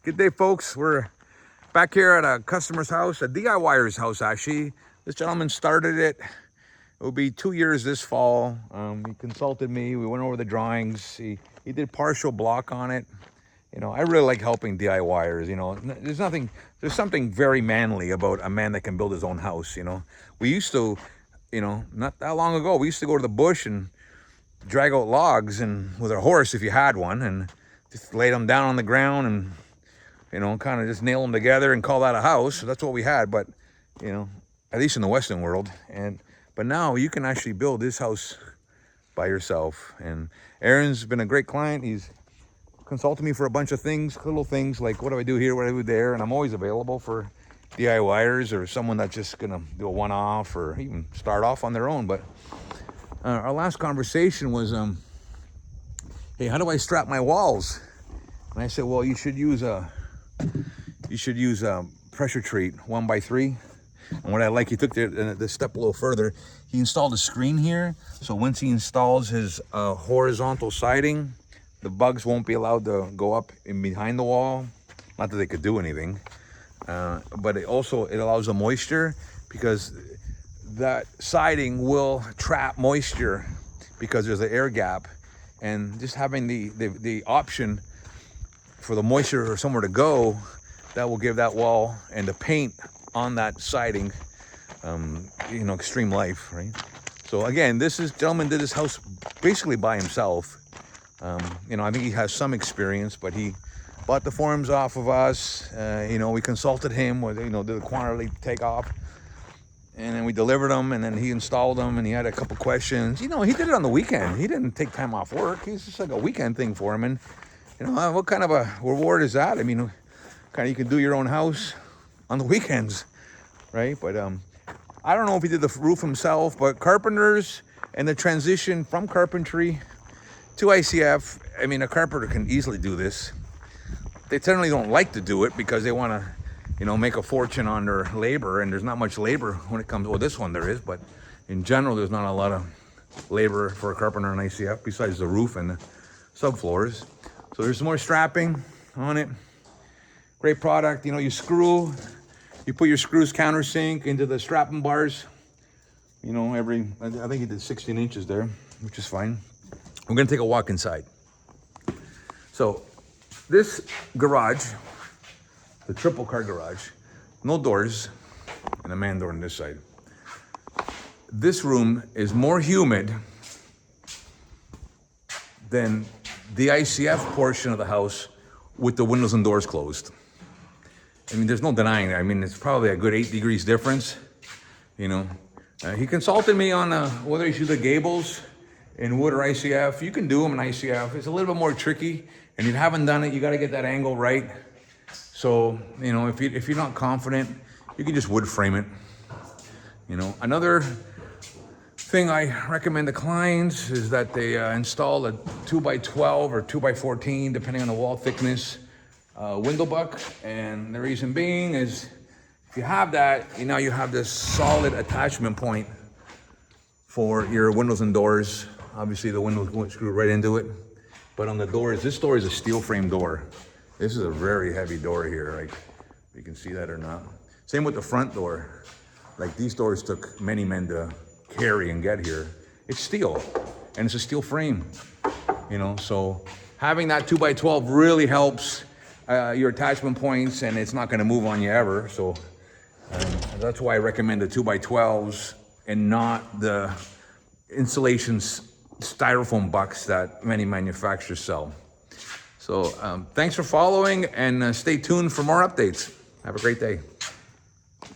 Good day, folks. We're back here at a customer's house, a DIYer's house, actually. This gentleman started it. It will be 2 years this fall. He consulted me. We went over the drawings. He did partial block on it. You know, I really like helping DIYers. You know, there's something very manly about a man that can build his own house. You know, we used to, you know, not that long ago, we used to go to the bush and drag out logs and with a horse if you had one, and just lay them down on the ground and, you know, kind of just nail them together and call that a house. So that's what we had. But, you know, at least in the Western world. But now you can actually build this house by yourself. And Aaron's been a great client. He's consulted me for a bunch of things, little things like what do I do here, what do I do there, and I'm always available for DIYers or someone that's just gonna do a one-off or even start off on their own. But our last conversation was, hey, how do I strap my walls? And I said, well, you should use a pressure treat 1x3. And what I like, he took the step a little further. He installed a screen here, so once he installs his horizontal siding, the bugs won't be allowed to go up in behind the wall. Not that they could do anything, but it allows the moisture, because that siding will trap moisture because there's an air gap, and just having the option for the moisture or somewhere to go, that will give that wall and the paint on that siding, you know, extreme life, right? So again, gentleman did his house basically by himself. You know, I think he has some experience, but he bought the forms off of us. You know, we consulted him with, you know, did the quantity takeoff, and then we delivered them, and then he installed them, and he had a couple questions. You know, he did it on the weekend. He didn't take time off work. It's just like a weekend thing for him. And, you know, what kind of a reward is that? I mean, kind of, you can do your own house on the weekends, right? But I don't know if he did the roof himself, but carpenters and the transition from carpentry to ICF, I mean, a carpenter can easily do this. They generally don't like to do it because they want to, you know, make a fortune on their labor, and there's not much labor when it comes, well, this one there is, but in general, there's not a lot of labor for a carpenter in ICF besides the roof and the subfloors. So there's more strapping on it. Great product. You know, you put your screws countersink into the strapping bars, you know, I think he did 16 inches there, which is fine. We're gonna take a walk inside. So this garage, the triple car garage, no doors, and a man door on this side. This room is more humid than the ICF portion of the house with the windows and doors closed. I mean, there's no denying it. I mean, it's probably a good 8 degrees difference, you know. He consulted me on whether you should do the gables in wood or ICF. You can do them in ICF. It's a little bit more tricky, and if you haven't done it, you got to get that angle right. So, you know, if you're not confident, you can just wood frame it. You know, another thing I recommend to clients is that they install a 2x12 or 2x14, depending on the wall thickness, window buck. And the reason being is, if you have that, you have this solid attachment point for your windows and doors. Obviously the windows won't screw right into it, but on the doors, this door is a steel frame door. This is a very heavy door here, like, if you can see that or not. Same with the front door. Like, these doors took many men to carry and get here. It's steel, and it's a steel frame, you know, so having that 2x12 really helps your attachment points, and it's not gonna move on you ever. So that's why I recommend the 2x12s and not the insulation styrofoam bucks that many manufacturers sell. So thanks for following, and stay tuned for more updates. Have a great day.